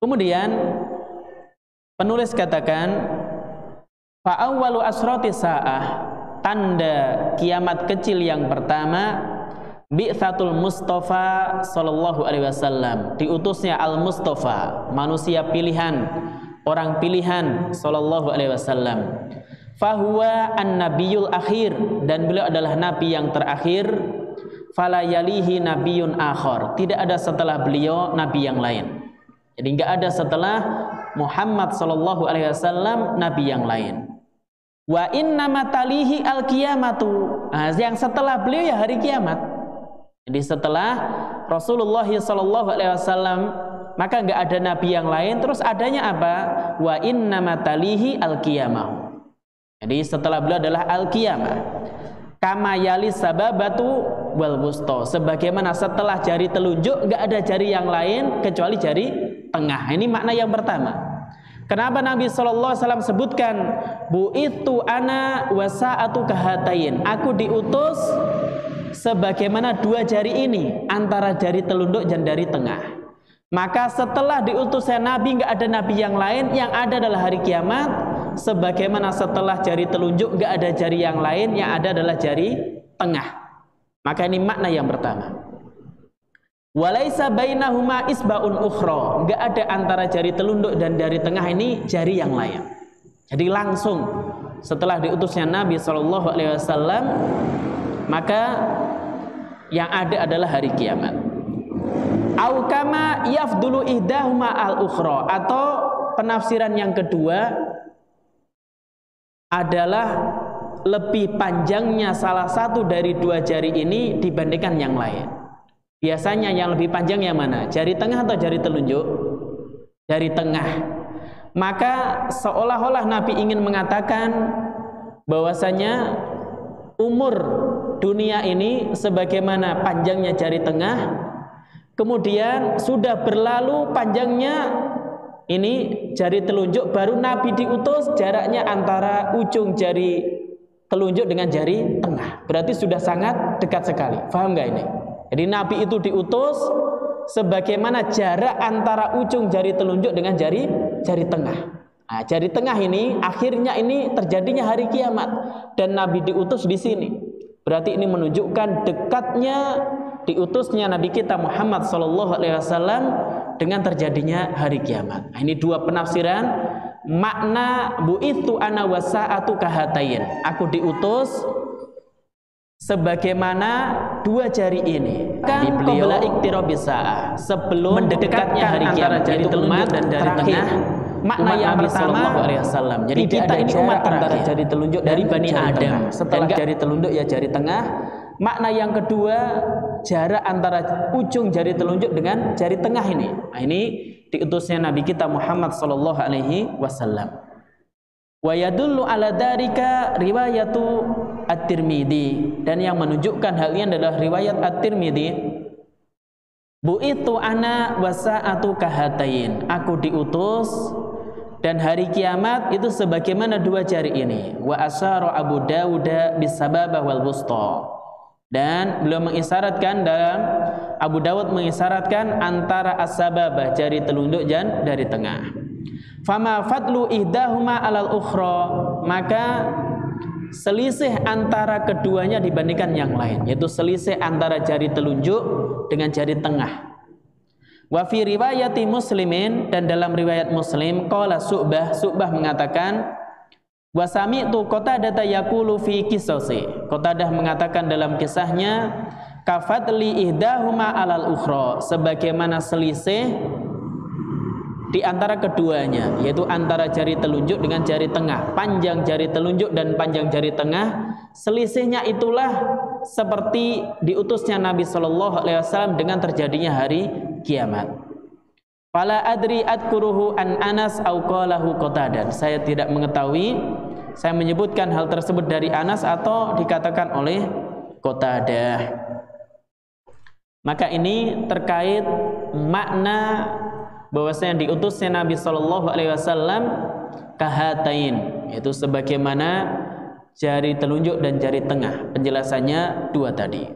Kemudian penulis katakan, fa awwalu asrati sa'ah, tanda kiamat kecil yang pertama, bi'tsatul Mustafa sallallahu alaihi wasallam, diutusnya al-Mustafa, manusia pilihan, orang pilihan sallallahu alaihi wasallam. Fahuwa an-nabiyul akhir, dan beliau adalah nabi yang terakhir. Fala yalihi nabiyyun akhar, tidak ada setelah beliau nabi yang lain. Jadi enggak ada setelah Muhammad sallallahu alaihi wasallam nabi yang lain. Wa inna matalihi al-qiyamatu, yang setelah beliau ya hari kiamat. Jadi setelah Rasulullah sallallahu alaihi wasallam maka enggak ada nabi yang lain, terus adanya apa? Wa inna matalihi al-qiyamah. Jadi setelah beliau adalah al-qiyamah. Kama yali sababatu wal wusta, sebagaimana setelah jari telunjuk enggak ada jari yang lain kecuali jari tengah. Ini makna yang pertama. Kenapa Nabi SAW sebutkan bu'ithu ana wasa'atu kahatain, aku diutus sebagaimana dua jari ini, antara jari telunjuk dan jari tengah. Maka setelah diutusnya Nabi enggak ada Nabi yang lain, yang ada adalah hari kiamat. Sebagaimana setelah jari telunjuk enggak ada jari yang lain, yang ada adalah jari tengah. Maka ini makna yang pertama. Walaisa bainahuma isbaun ukhra, enggak ada antara jari telunjuk dan jari tengah ini jari yang lain. Jadi langsung setelah diutusnya Nabi SAW, maka yang ada adalah hari kiamat. Au kama yafdulu ihdahuma al-ukhra, atau penafsiran yang kedua adalah lebih panjangnya salah satu dari dua jari ini dibandingkan yang lain. Biasanya yang lebih panjang yang mana? Jari tengah atau jari telunjuk? Jari tengah. Maka seolah-olah Nabi ingin mengatakan bahwasanya umur dunia ini sebagaimana panjangnya jari tengah, kemudian sudah berlalu panjangnya ini jari telunjuk, baru Nabi diutus jaraknya antara ujung jari telunjuk dengan jari tengah. Berarti sudah sangat dekat sekali. Paham nggak ini? Jadi Nabi itu diutus sebagaimana jarak antara ujung jari telunjuk dengan jari tengah. Nah, jari tengah ini akhirnya ini terjadinya hari kiamat dan Nabi diutus di sini. Berarti ini menunjukkan dekatnya diutusnya Nabi kita Muhammad SAW dengan terjadinya hari kiamat. Nah, ini dua penafsiran makna bu'ithu ana wasa'atu kahatain, aku diutus sebagaimana dua jari ini. Kan qabla iqtirabis saah, sebelum mendekatnya hari kiamat, jari telunjuk dan jari tengah. Makna yang pertama, jadi kita ini umat antara jari telunjuk dari Bani Adam. Setelah jari telunjuk ya jari tengah. Makna yang kedua, jarak antara ujung jari telunjuk dengan jari tengah ini. Nah, ini diutusnya Nabi kita Muhammad sallallahu alaihi wasallam. Wa yadullu ala dzalika riwayatu At-Tirmidzi, dan yang menunjukkan hal ini adalah riwayat At-Tirmidzi. Bu'ithu ana wasa'atu kahatain, aku diutus dan hari kiamat itu sebagaimana dua jari ini. Wa asyara Abu Dawud bisababah wal wusta, dan beliau mengisyaratkan, dalam Abu Dawud mengisyaratkan antara as-sababah jari telunjuk dan jari tengah. Fama fadlu ihdahuma alal ukhra, maka selisih antara keduanya dibandingkan yang lain, yaitu selisih antara jari telunjuk dengan jari tengah. Wa fi riwayati Muslimin, dan dalam riwayat Muslim, qala Su'bah mengatakan, wa sami'tu Qatadah yaqulu fi qisasi, Qatadah mengatakan dalam kisahnya, kafadli ihdahuma alal ukhra, sebagaimana selisih di antara keduanya, yaitu antara jari telunjuk dengan jari tengah. Panjang jari telunjuk dan panjang jari tengah, selisihnya itulah seperti diutusnya Nabi SAW dengan terjadinya hari kiamat. Fala adri adkuruhu an Anas au qalahu Qatadah, saya tidak mengetahui saya menyebutkan hal tersebut dari Anas atau dikatakan oleh Qatadah. Maka ini terkait makna bahwasanya diutusnya Nabi SAW kahatain, yaitu sebagaimana jari telunjuk dan jari tengah. Penjelasannya dua tadi.